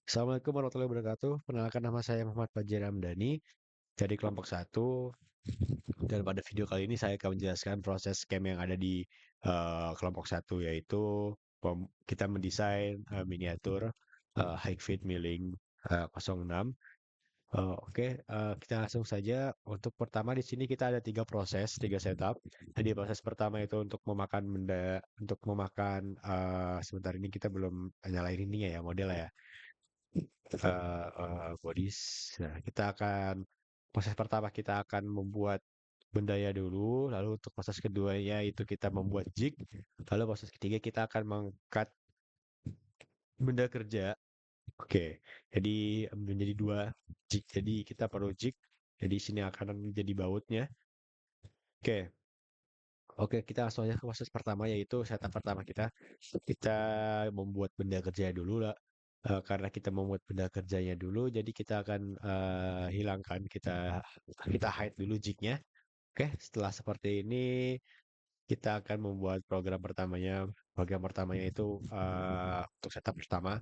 Assalamualaikum warahmatullahi wabarakatuh. Perkenalkan nama saya Muhammad Fajri Ramdhani dari kelompok satu. Dan pada video kali ini saya akan menjelaskan proses scam yang ada di kelompok satu, yaitu kita mendesain miniatur high feed milling 06. Kita langsung saja. Untuk pertama di sini kita ada tiga setup. Jadi proses pertama itu untuk memakan benda, untuk memakan sebentar ini kita belum nyalain ininya ya, model ya. Bodies. Nah, proses pertama kita akan membuat bendanya dulu, lalu untuk proses keduanya itu kita membuat jig, lalu proses ketiga kita akan mengkat benda kerja. Oke, jadi menjadi dua jig. Jadi kita perlu jig. Jadi sini akan menjadi bautnya. Oke, oke, kita langsung aja ke proses pertama, yaitu setup pertama kita. Kita membuat benda kerja dulu lah. Karena kita membuat benda kerjanya dulu, jadi kita akan hilangkan, kita hide dulu jignya. Oke, setelah seperti ini kita akan membuat program pertamanya. Program pertamanya itu untuk setup pertama.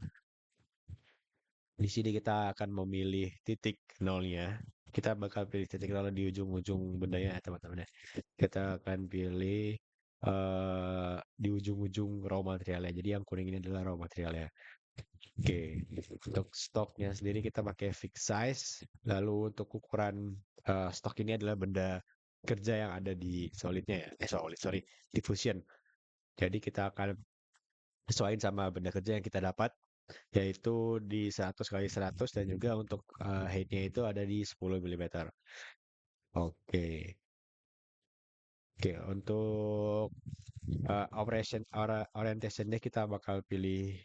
Di sini kita akan memilih titik nolnya. Kita bakal pilih titik nol di ujung-ujung bendanya, teman-teman ya. Kita akan pilih di ujung-ujung raw materialnya. Jadi yang kuning ini adalah raw materialnya. Oke, untuk stoknya sendiri kita pakai fixed size. Lalu untuk ukuran stok ini adalah benda kerja yang ada di solidnya ya. Sorry, diffusion. Jadi kita akan sesuaiin sama benda kerja yang kita dapat, yaitu di 100 kali 100, dan juga untuk height-nya itu ada di 10 mm. Oke. Oke, untuk orientation-nya kita bakal pilih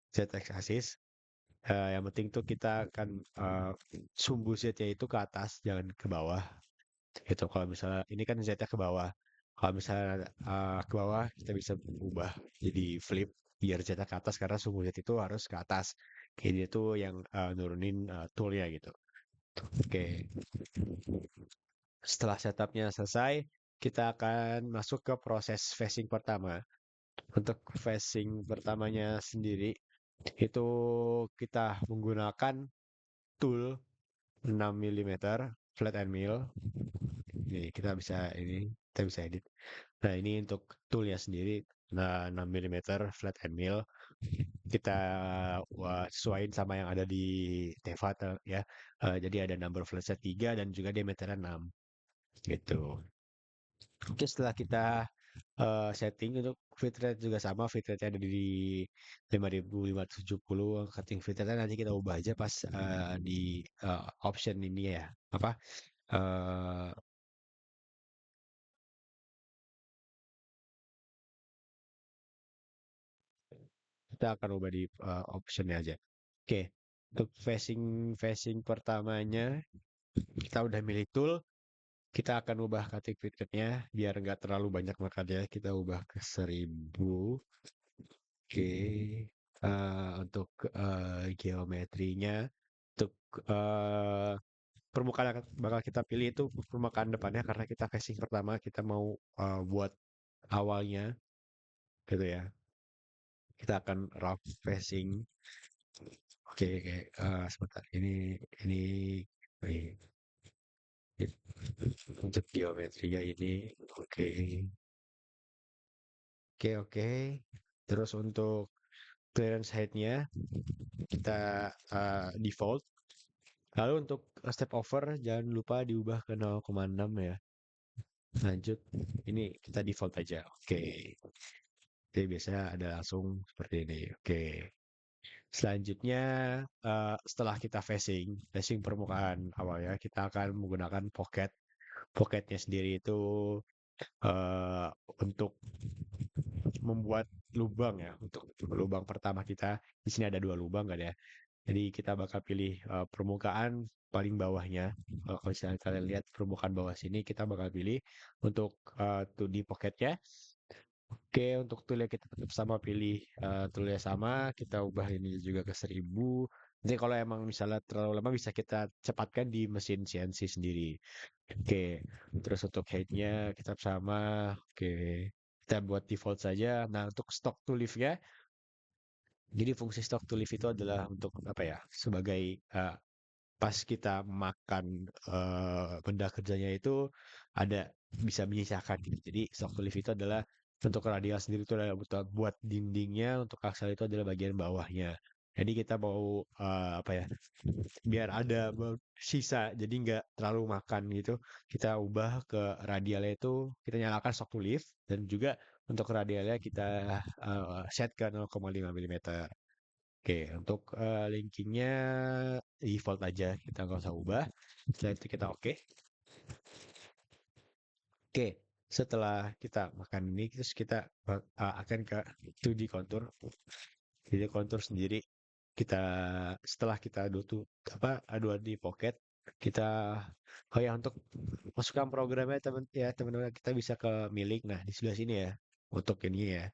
ZX axis. Yang penting tuh kita akan sumbu Z-nya itu ke atas, jangan ke bawah. Gitu. Kalau misalnya ini kan Z-nya ke bawah. Kalau misalnya ke bawah, kita bisa ubah jadi flip biar Z-nya ke atas, karena sumbu Z itu harus ke atas. Ini tuh yang nurunin toolnya gitu. Oke. Setelah setupnya selesai, kita akan masuk ke proses phasing pertama. Untuk phasing pertamanya sendiri, itu kita menggunakan tool 6 mm flat and mill. Ini kita bisa edit. Nah, ini untuk toolnya sendiri. Nah, 6 mm flat and mill. Kita sesuaiin sama yang ada di Teva ya. Jadi ada number flatnya 3 dan juga diameternya 6 gitu. Oke, setelah kita setting untuk fit rate juga sama, fit rate ada di 5570. Cutting fit rate nanti kita ubah aja pas di option ini ya. Apa? eh kita akan ubah di optionnya aja. Oke, untuk facing facing pertamanya kita udah milih tool, kita akan ubah cutting fit rate-nya biar nggak terlalu banyak makannya. Kita ubah ke 1000. Oke, untuk geometrinya, untuk eh, permukaan yang bakal kita pilih itu permukaan depannya, karena kita facing pertama, kita mau buat awalnya gitu ya. Kita akan rough facing. Oke, oke. Sebentar. Ini, ini untuk geometrinya ini. Oke, oke, oke. Terus untuk clearance height-nya kita default. Lalu untuk step over jangan lupa diubah ke 0,6 ya. Lanjut, ini kita default aja. Oke. Jadi biasanya ada langsung seperti ini. Oke. Selanjutnya, setelah kita facing permukaan awalnya, kita akan menggunakan pocket. Pocketnya sendiri itu eh, untuk membuat lubang ya. Untuk lubang pertama kita, di sini ada dua lubang kan ya. Jadi kita bakal pilih permukaan paling bawahnya. Kalau misalnya kalian lihat permukaan bawah sini, kita bakal pilih untuk 2D pocketnya. Oke, untuk toolnya kita tetap sama, pilih toolnya sama, kita ubah ini juga ke 1000. Nanti kalau emang misalnya terlalu lama bisa kita cepatkan di mesin CNC sendiri. Oke, terus untuk height-nya kita sama. Oke, kita buat default saja. Nah, untuk stock to lift-nya Jadi fungsi stock to live itu adalah untuk apa ya? Sebagai pas kita makan benda kerjanya itu ada bisa menyisakan gitu. Jadi stock to live itu adalah untuk radial sendiri itu adalah buat dindingnya, untuk aksal itu adalah bagian bawahnya. Jadi kita mau apa ya? Biar ada sisa, jadi nggak terlalu makan gitu. Kita ubah ke radialnya itu kita nyalakan stock to live dan juga untuk radialnya kita set ke 0,5 mm. Oke, untuk linkingnya default aja, kita nggak usah ubah. Setelah itu kita oke. Oke, setelah kita makan ini, terus kita akan ke 2D contour. 2D contour sendiri, kita setelah kita aduan di Pocket, kita oh ya untuk masukkan programnya teman-teman kita bisa ke milik. Nah di sebelah sini ya untuk ini ya.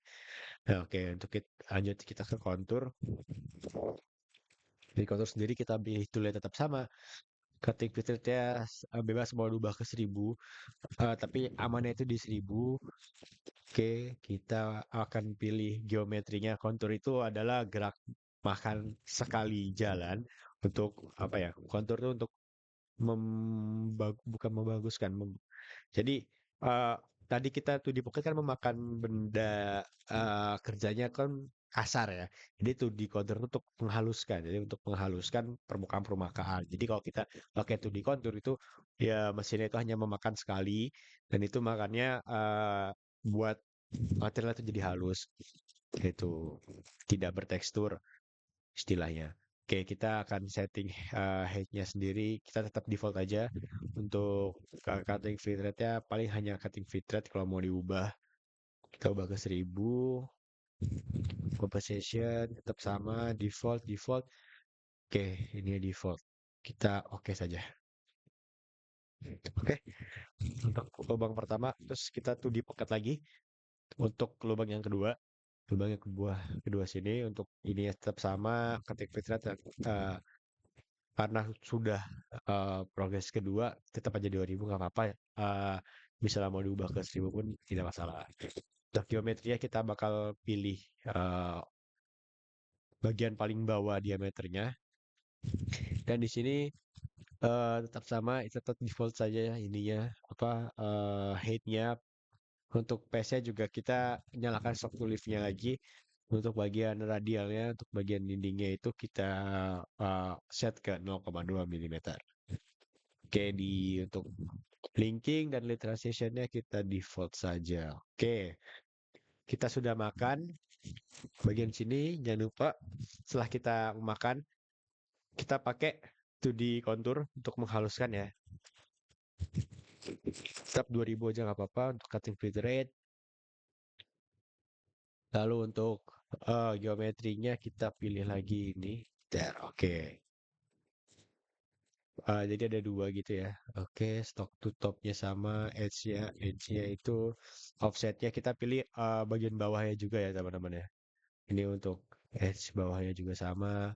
Nah, oke untuk lanjut kita ke kontur. Di kontur sendiri kita pilih toolnya tetap sama. Cutting filternya bebas mau ubah ke 1000, tapi amannya itu di 1000. Oke, kita akan pilih geometrinya. Kontur itu adalah gerak makan sekali jalan untuk apa ya? Kontur itu untuk bukan membaguskan. Jadi eh, tadi kita tuh di Pocket kan memakan benda kerjanya kan kasar ya. Jadi tuh di contour itu untuk menghaluskan. Jadi untuk menghaluskan permukaan permukaan. Jadi kalau kita pakai tuh di contour itu ya mesinnya itu hanya memakan sekali dan itu makannya buat material itu jadi halus gitu. Tidak bertekstur istilahnya. Oke, kita akan setting height-nya sendiri. Kita tetap default aja. Untuk cutting feed rate-nya paling hanya cutting feed rate kalau mau diubah. Kita ubah ke 1000. Compensation tetap sama. Default, default. Oke, ini default. Kita oke saja. Oke, untuk lubang pertama, terus kita tuh dipekat lagi. Untuk lubang yang kedua, lubang yang kedua sini untuk ini tetap sama. Cutting feed rate karena sudah progres kedua tetap aja 2000 nggak apa-apa ya. Misalnya mau diubah ke 1000 pun tidak masalah. Untuk geometrinya kita bakal pilih eh, bagian paling bawah diameternya dan di sini tetap sama, itu tetap default saja ya ininya height-nya. Untuk PS-nya juga kita nyalakan shock to lift-nya lagi. Untuk bagian radialnya, untuk bagian dindingnya itu kita set ke 0,2 mm. Oke, untuk linking dan literalization-nya kita default saja. Oke, kita sudah makan. Bagian sini jangan lupa setelah kita makan, kita pakai 2D contour untuk menghaluskan ya. Tetap 2000 aja nggak apa-apa untuk cutting feed rate. Lalu untuk geometrinya kita pilih lagi ini. There, oke. Jadi ada dua gitu ya. Oke, stock to topnya sama, edge-nya itu offsetnya kita pilih bagian bawahnya juga ya teman-teman ya. Ini untuk edge bawahnya juga sama.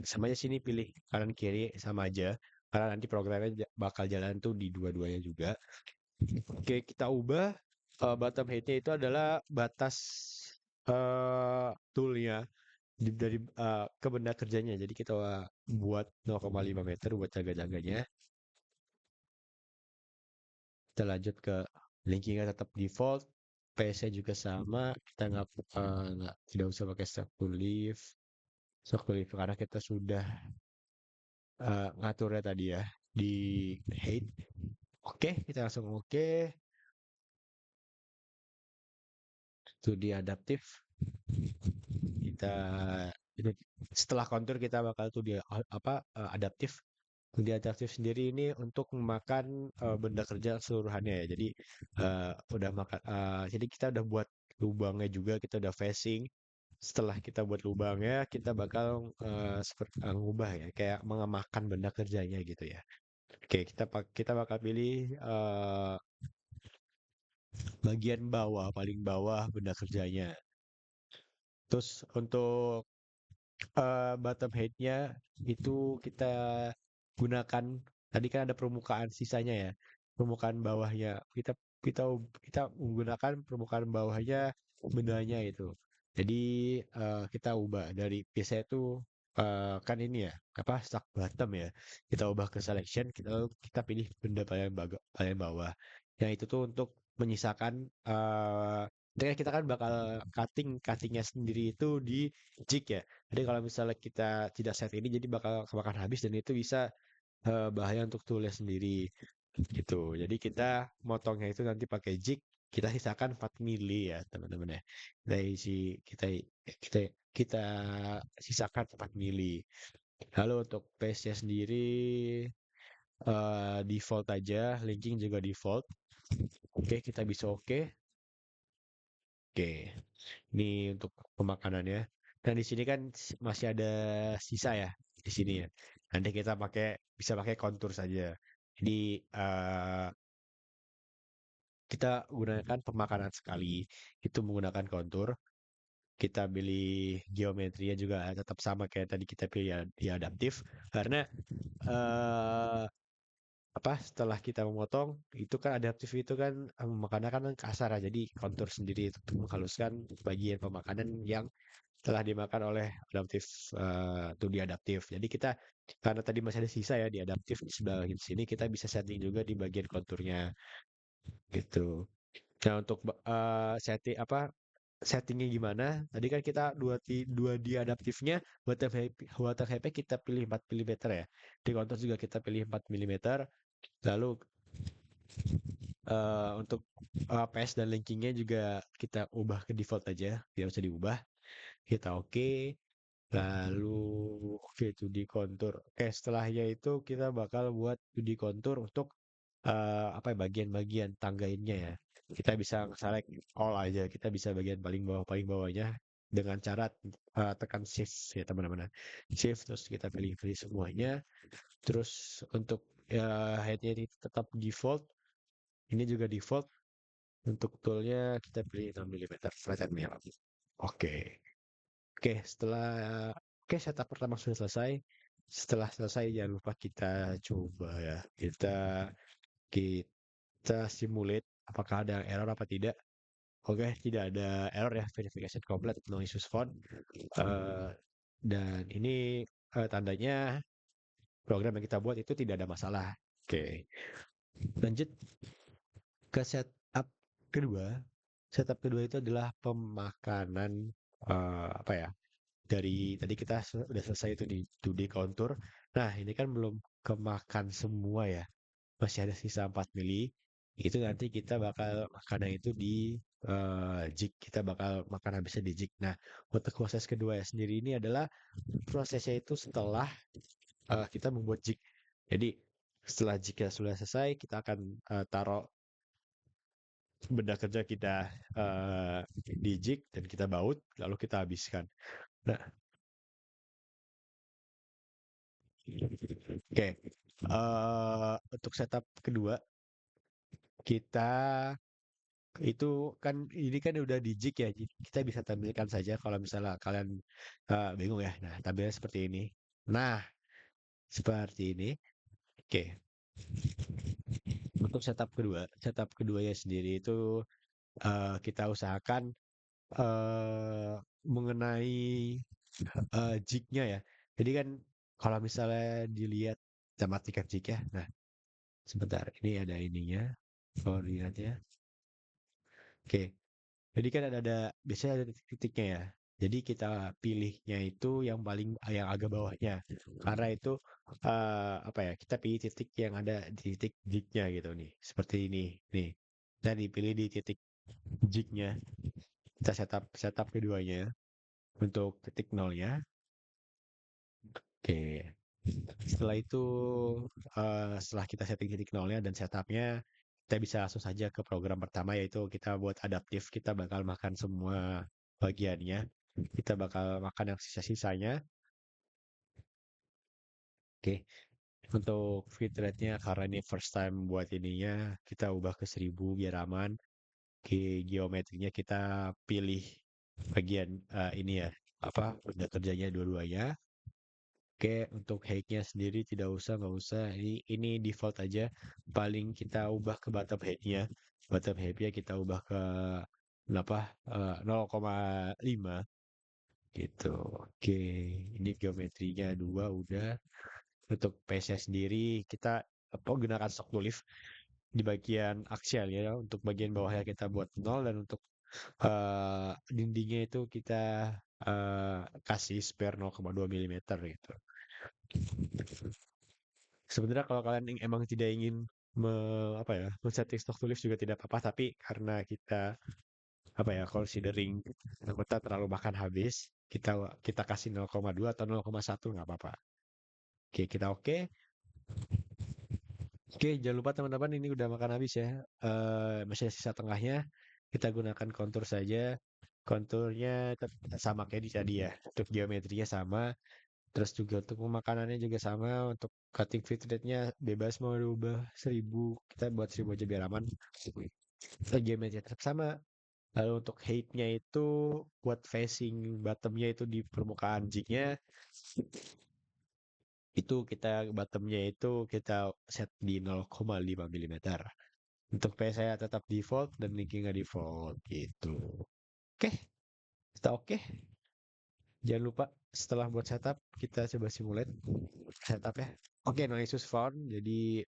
Sama aja sini pilih kanan kiri sama aja. Karena nanti programnya bakal jalan tuh di dua-duanya juga. Oke, kita ubah bottom height-nya itu adalah batas toolnya dari ke benda kerjanya. Jadi kita buat 0,5 meter buat jaga-jaganya. Kita lanjut ke linkingnya tetap default. PS-nya juga sama. Kita tidak usah pakai step to leave. Stock to leave karena kita sudah ngaturnya tadi ya di height. Oke, kita langsung oke. Itu di adaptif. Kita itu setelah kontur kita bakal tuh dia adaptif. Di adaptif sendiri ini untuk memakan benda kerja keseluruhannya ya. Jadi udah makan jadi kita udah buat lubangnya juga, kita udah facing. Setelah kita buat lubangnya, kita bakal seperti ngubah ya, kayak mengemakan benda kerjanya gitu ya. Oke, kita bakal pilih bagian bawah, paling bawah benda kerjanya. Terus untuk bottom head-nya itu kita gunakan, tadi kan ada permukaan sisanya ya. Permukaan bawahnya kita kita kita menggunakan permukaan bawahnya bendanya itu. Jadi kita ubah dari biasanya itu kan ini ya apa stack bottom ya. Kita ubah ke selection, kita pilih benda paling bawah. Yang itu tuh untuk menyisakan kita kan bakal cuttingnya sendiri itu di jig ya. Jadi kalau misalnya kita tidak set ini jadi bakal kemakan habis dan itu bisa bahaya untuk toolnya sendiri gitu. Jadi kita motongnya itu nanti pakai jig, kita sisakan 4 mili ya teman-teman ya. Dari si kita kita sisakan 4 mili. Lalu untuk paste-nya sendiri default aja, linking juga default. Oke, kita bisa oke. Oke, ini untuk pemakanannya. Dan di sini kan masih ada sisa ya di sini ya. Nanti kita bisa pakai kontur saja. Jadi kita gunakan pemakanan sekali, itu menggunakan kontur. Kita pilih geometrinya juga tetap sama kayak tadi kita pilih ya, di adaptif. Karena eh, setelah kita memotong itu kan adaptif itu kan makanan kan kasar ya. Jadi kontur sendiri untuk menghaluskan bagian pemakanan yang telah dimakan oleh adaptif to di adaptif. Jadi kita karena tadi masih ada sisa ya di adaptif di sebelah sini kita bisa setting juga di bagian konturnya gitu. Nah, untuk settingnya gimana? Tadi kan kita dua di adaptifnya water HP kita pilih 4 milimeter ya. Di kontur juga kita pilih 4 milimeter. Lalu untuk PS dan linkingnya juga kita ubah ke default aja, biar bisa diubah. Kita oke. Lalu oke 2D kontur. Oke, setelahnya itu kita bakal buat 2D kontur untuk bagian-bagian tanggainnya ya. Kita bisa select all aja. Kita bisa bagian paling bawahnya dengan cara tekan shift ya teman-teman. Shift terus kita pilih-pilih semuanya. Terus untuk headnya ini tetap default. Ini juga default. Untuk toolnya kita pilih 6 milimeter flatten mill. Oke. Oke, setup pertama sudah selesai. Setelah selesai jangan lupa kita coba ya. Kita simulate apakah ada error apa tidak. Oke, tidak ada error ya. Verification complete, no issues found. Eh, dan ini tandanya program yang kita buat itu tidak ada masalah. Oke, lanjut ke kedua. Setup kedua itu adalah pemakanan apa ya? Dari tadi kita udah selesai itu di 2D contour. Nah, ini kan belum kemakan semua ya. Masih ada sisa 4 mili. Itu nanti kita bakal makanan itu di jig. Kita bakal makan habisnya di jig. Nah, untuk proses kedua ya sendiri ini adalah prosesnya itu setelah kita membuat jig. Jadi setelah jignya sudah selesai, kita akan taruh benda kerja kita di jig dan kita baut, lalu kita habiskan. Nah, oke. Untuk setup kedua, kita itu kan ini kan udah di jig ya. Kita bisa tampilkan saja kalau misalnya kalian bingung ya. Nah, tampilnya seperti ini. Nah, seperti ini. Oke. Untuk setup keduanya sendiri itu kita usahakan mengenai jignya ya. Jadi kan kalau misalnya dilihat kita matikan jig ya. Nah, sebentar. Ini ada ininya. Koordinatnya. Oke. Jadi kan biasanya ada titik-titiknya ya. Jadi kita pilihnya itu yang agak bawahnya. Karena itu kita pilih titik yang ada di titik jignya gitu nih. Seperti ini nih. Dan dipilih di titik jignya. Kita setup keduanya untuk titik nolnya. Oke. Setelah itu setelah kita setting titik nolnya dan setupnya, kita bisa langsung saja ke program pertama yaitu kita buat adaptif. Kita bakal makan semua bagiannya. Kita bakal makan yang sisa-sisanya. Oke. Untuk feed rate-nya karena ini first time buat ininya, kita ubah ke 1000 biar aman. Geometrinya kita pilih bagian ini ya, benda kerjanya dua-duanya. Oke, untuk height-nya sendiri nggak usah. Ini default aja. Paling kita ubah ke bottom height-nya. Bottom height-nya kita ubah ke apa 0,5 gitu. Oke, ini geometrinya dua udah. Untuk PS-nya sendiri kita apa gunakan stok tulis di bagian aksial ya. Untuk bagian bawahnya kita buat nol dan untuk dindingnya itu kita kasih spare 0,2 milimeter gitu. Sebenarnya kalau kalian emang tidak ingin apa ya, men-setting stok tulis juga tidak apa-apa, tapi karena kita apa ya, considering anggota terlalu makan habis, kita kita kasih 0,2 atau 0,1 nggak apa-apa. Oke, kita oke. Oke, jangan lupa teman-teman ini udah makan habis ya. Masih sisa tengahnya kita gunakan kontur saja. Konturnya sama kayak di tadi ya. Untuk geometrinya sama. Terus juga untuk pemakaiannya juga sama. Untuk cutting feed rate-nya bebas mau diubah 1000. Kita buat 1000 aja biar aman. Geometri tetap sama. Lalu untuk height-nya itu buat facing bottom-nya itu di permukaan jig-nya itu kita bottom-nya itu kita set di 0,5 milimeter. Untuk saya tetap default dan linking nggak default gitu. Oke, kita oke. Jangan lupa setelah buat setup kita coba simulate setup ya. Oke, no issues found. Jadi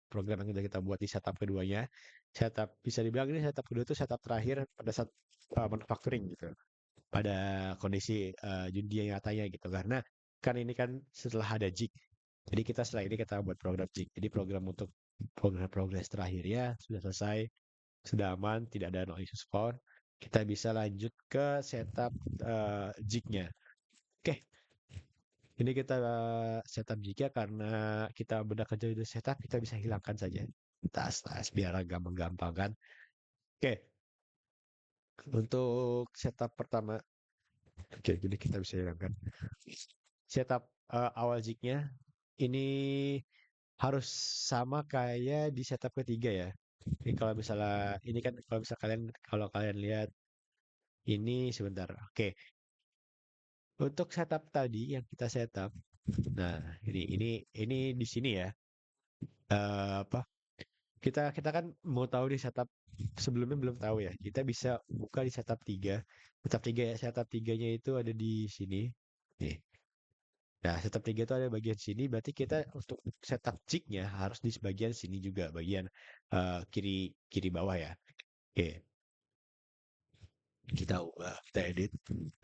program yang sudah kita buat di setup keduanya, setup bisa dibilang ini setup kedua itu setup terakhir pada saat manufacturing gitu. Pada kondisi dunia nyatanya gitu. Karena kan ini kan setelah ada jig. Jadi kita setelah ini kita buat program jig. Jadi program untuk program progress terakhir ya sudah selesai, sudah aman, tidak ada no issues found. Kita bisa lanjut ke setup jig-nya. Oke, ini kita setup jig-nya karena kita benar kerja di setup, kita bisa hilangkan saja tas-tas biar gampang-gampang kan. Oke, untuk setup pertama, oke, jadi kita bisa hilangkan. Setup awal jig-nya ini harus sama kayak di setup ketiga ya. Ini kalau misalnya ini kan kalau kalian lihat ini sebentar. Oke, untuk setup tadi yang kita setup. Nah, ini di sini ya. Apa? Kita kan mau tahu di setup sebelumnya belum tahu ya. Kita bisa buka di setup 3. Setup 3 ya, setup 3-nya itu ada di sini. Nih. Nah, setup 3 itu ada bagian sini, berarti kita untuk setup jig-nya harus di bagian sini juga, bagian kiri kiri bawah ya. Oke, kita ubah, kita edit.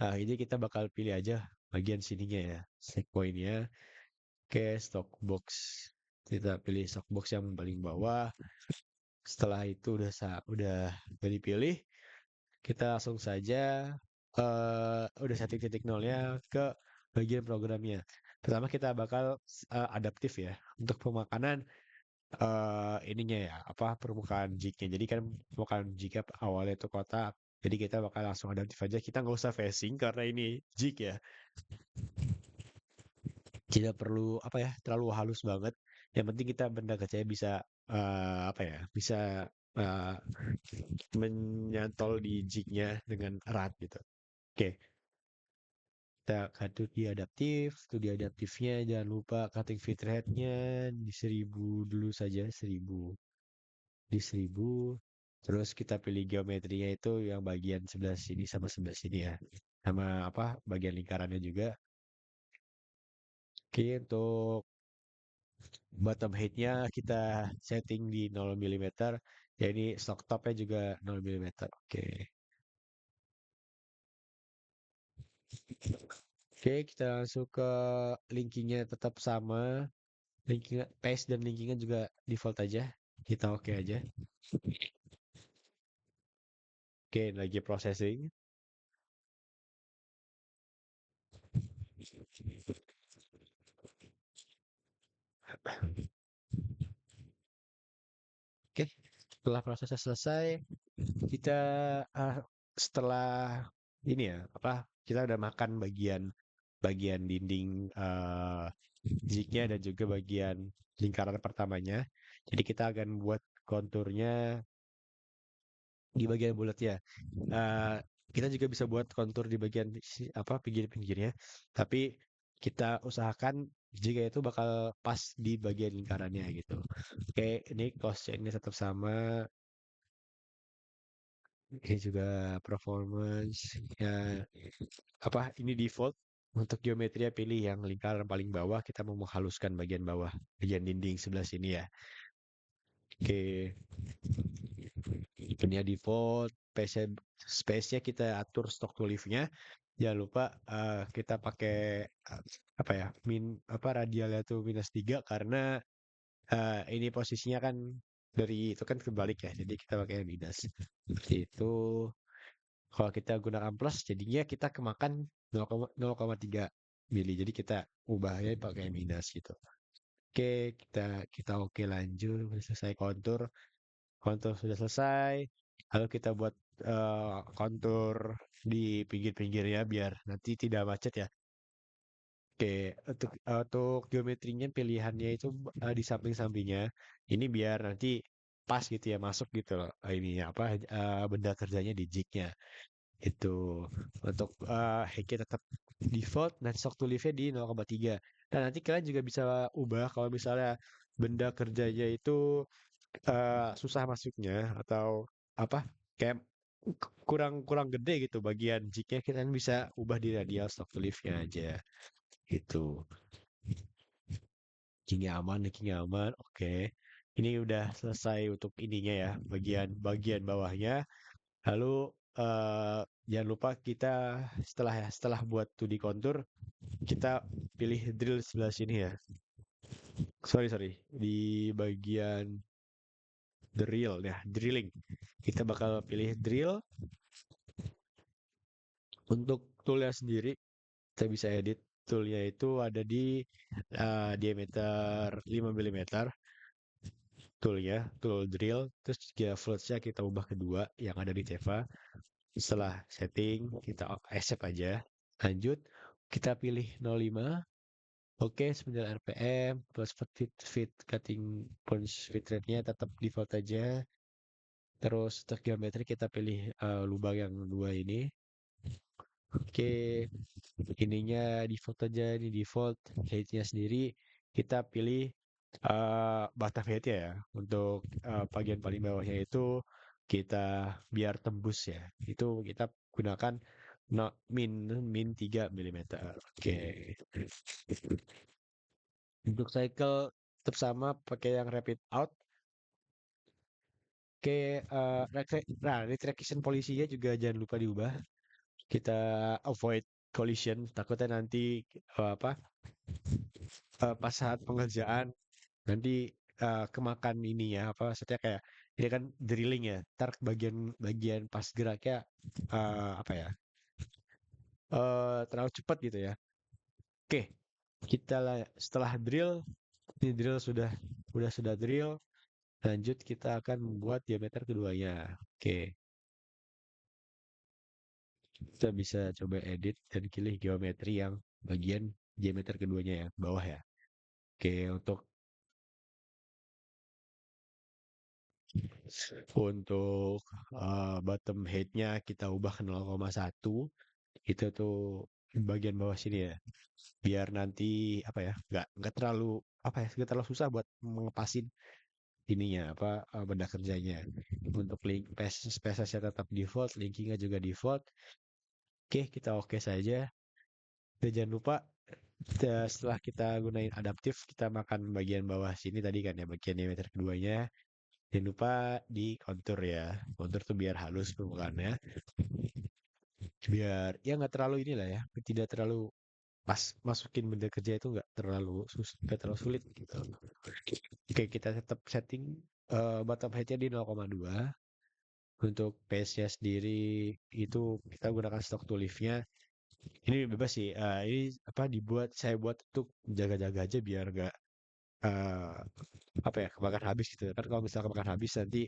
Nah, ini kita bakal pilih aja bagian sininya ya, set point-nya. Oke, stock box. Kita pilih stock box yang paling bawah. Setelah itu udah dipilih, kita langsung saja udah setting titik nolnya ke bagian programnya. Pertama kita bakal adaptif ya untuk pemakanan ininya ya apa permukaan jignya. Jadi kan permukaan jignya awalnya itu kotak. Jadi kita bakal langsung adaptif aja. Kita nggak usah facing karena ini jig ya. Tidak perlu apa ya terlalu halus banget. Yang penting kita benda kecilnya bisa apa ya bisa eh, menyantol di jignya dengan erat gitu. Oke, kita atur di adaptif, tuh di adaptifnya jangan lupa cutting feed rate-nya di 1000 dulu saja, 1000 di 1000. Terus kita pilih geometrinya itu yang bagian sebelah sini sama sebelah sini ya. Sama apa bagian lingkarannya juga. Oke, untuk bottom height-nya kita setting di 0 milimeter. Ya ini stock top-nya juga 0 milimeter. Oke. Oke, kita langsung ke linkingnya tetap sama. Linking paste dan linkingnya juga default aja. Kita oke aja. Oke, lagi processing. Oke, setelah prosesnya selesai, kita setelah ini ya, apa? Kita udah makan bagian bagian dinding jignya dan juga bagian lingkaran pertamanya. Jadi kita akan buat konturnya di bagian bulatnya. Eh, kita juga bisa buat kontur di bagian apa pinggir-pinggirnya, tapi kita usahakan jika itu bakal pas di bagian lingkarannya gitu. Oke, ini cost ini tetap sama. Ini juga performance ya, apa ini default untuk geometri ya, pilih yang lingkaran paling bawah, kita mau menghaluskan bagian bawah, bagian dinding sebelah sini ya. Oke, ini ya default space space-nya kita atur stock to lift-nya. Jangan lupa kita pakai apa ya, apa radialnya tuh -3 karena ini posisinya kan dari itu kan kebalik ya, jadi kita pakai minus. Seperti itu. Kalau kita gunakan plus, jadinya kita kemakan 0,3 mili. Jadi kita ubahnya pakai minus gitu. Oke, kita oke lanjut. Udah selesai kontur. Kontur sudah selesai. Lalu kita buat kontur di pinggir-pinggirnya biar nanti tidak macet ya. Oke, untuk geometrinya pilihannya itu di samping-sampingnya. Ini biar nanti pas gitu ya, masuk gitu loh. Ini apa benda kerjanya di jignya. Itu untuk Heki tetap default dan stock to leave-nya di 0,3. Dan nanti kalian juga bisa ubah kalau misalnya benda kerjanya itu susah masuknya atau apa kayak kurang kurang gede gitu bagian jignya, kalian bisa ubah di radial stock to leave-nya aja gitu. Kingnya aman, kingnya aman. Oke. Ini udah selesai untuk ininya ya, bagian bawahnya. Lalu jangan lupa kita setelah buat 2D contour, kita pilih drill sebelah sini ya. Sorry, di bagian drill ya, drilling. Kita bakal pilih drill. Untuk toolnya sendiri, kita bisa edit toolnya itu ada di diameter 5 mm toolnya, tool drill. Terus juga floats-nya kita ubah kedua yang ada di Teva. Setelah setting, kita accept aja. Lanjut, kita pilih 05. Oke, 9 RPM plus feed cutting punch feed rate-nya tetap default aja. Terus untuk geometri kita pilih lubang yang dua ini. Oke, ininya default aja, ini default. Height-nya sendiri kita pilih bottom height ya. Untuk bagian paling bawahnya itu kita biar tembus ya. Itu kita gunakan no, min min 3 mm. Oke. Untuk cycle tetap sama pakai yang rapid out. Oke, nah retraction polisinya juga jangan lupa diubah. Kita avoid collision, takutnya nanti apa pas saat pengerjaan nanti kemakan ini ya apa maksudnya kayak ini kan drilling ya. Ntar bagian bagian pas geraknya apa ya? Terlalu cepat gitu ya. Oke, setelah drill, ini drill sudah drill. Lanjut kita akan membuat diameter keduanya. Oke, kita bisa coba edit dan pilih geometri yang bagian diameter keduanya ya, bawah ya. Oke, untuk bottom height-nya kita ubah ke 0,1. Itu tuh bagian bawah sini ya. Biar nanti apa ya, nggak terlalu apa ya, nggak terlalu susah buat mengepasin ininya apa benda kerjanya. Untuk link spesiesnya tetap default, linkingnya juga default. Oke, kita oke saja. Dan jangan lupa setelah kita gunain adaptif, kita makan bagian bawah sini tadi kan ya, bagian diameter keduanya. Jangan lupa di kontur ya. Kontur tuh biar halus permukaannya. Biar ya nggak terlalu inilah ya. Tidak terlalu pas masukin benda kerja itu nggak terlalu sulit gitu. Oke, kita tetap setting bottom height-nya di 0,2. Untuk pace-nya sendiri itu kita gunakan stock to lift-nya. Ini bebas sih. Ini apa saya buat untuk jaga-jaga aja biar nggak eh, apa ya kebakar habis gitu kan. Kalau misalnya kebakar habis nanti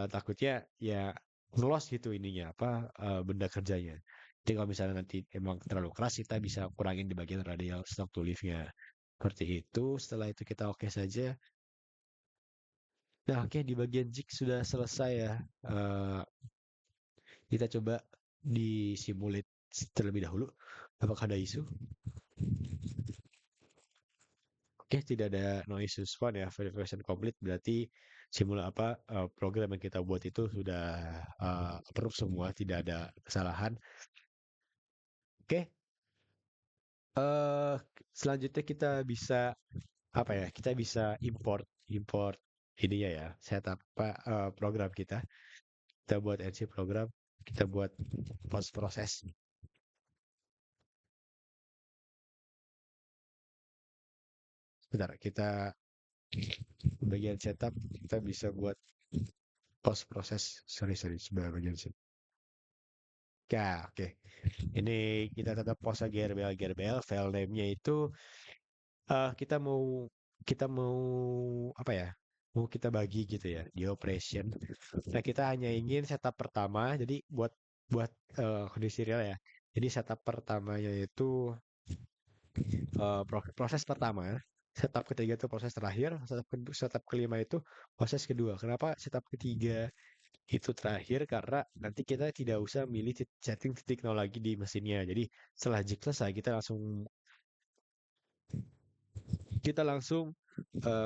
takutnya ya ngelos gitu ininya apa benda kerjanya. Jadi kalau misalnya nanti emang terlalu keras, kita bisa kurangin di bagian radial stock to lift-nya. Seperti itu. Setelah itu kita oke saja. Nah, oke, di bagian jig sudah selesai ya. Eh, kita coba disimulate terlebih dahulu. Apakah ada isu? Oke, tidak ada no issue spawn ya. Verification complete berarti program yang kita buat itu sudah approve semua, tidak ada kesalahan. Oke, eh selanjutnya kita bisa apa ya? Kita bisa import import ininya ya, setup program kita. Kita buat NC program, kita buat post proses. Bentar, kita bagian setup kita bisa buat post proses. Sorry, sebentar bagian setup. Ya, oke. Ini kita tetap post GRBL. File name-nya itu kita mau apa ya? Mau kita bagi gitu ya di operation. Nah, kita hanya ingin setup pertama. Jadi buat kondisi real ya. Jadi setup pertamanya itu proses pertama, setup ketiga itu proses terakhir, setup kelima itu proses kedua. Kenapa setup ketiga itu terakhir? Karena nanti kita tidak usah milih setting titik nol lagi di mesinnya. Jadi setelah jig selesai, kita langsung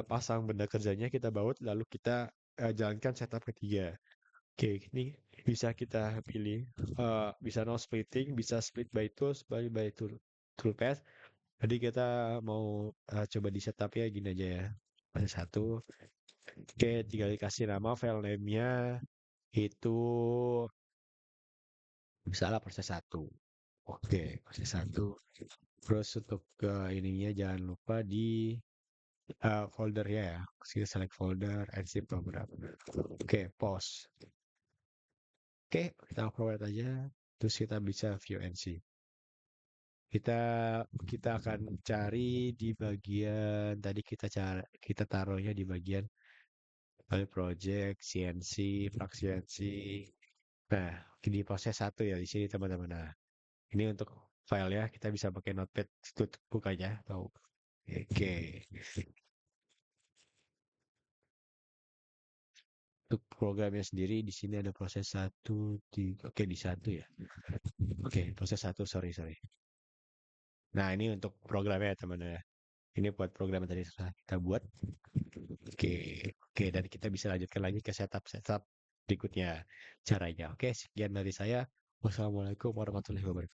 pasang benda kerjanya, kita baut, lalu kita jalankan setup ketiga. Oke, ini bisa kita pilih, bisa no splitting, bisa split by tools, by tool path. Jadi kita mau coba di setup ya gini aja ya. Fase satu. Oke, tinggal dikasih nama file name-nya itu misalnya proses satu. Oke, proses satu. Terus untuk ke ininya jangan lupa di folder ya. Kita select folder, NC program. Oke, pause. Oke, kita forward aja. Terus kita bisa view NC. Kita kita akan cari di bagian tadi kita taruhnya di bagian file project, CNC, fraksi CNC. Nah, di proses satu ya di sini teman-teman. Nah, ini untuk file ya, kita bisa pakai Notepad itu bukanya. Tahu. Oke. Untuk programnya sendiri di sini ada proses satu, tiga. Oke, di satu ya. Oke, proses satu, sorry. Nah, ini untuk programnya ya teman ya. Ini buat program yang tadi sudah kita buat. Oke, oke, dan kita bisa lanjutkan lagi ke setup berikutnya caranya. Oke, sekian dari saya. Wassalamualaikum warahmatullahi wabarakatuh.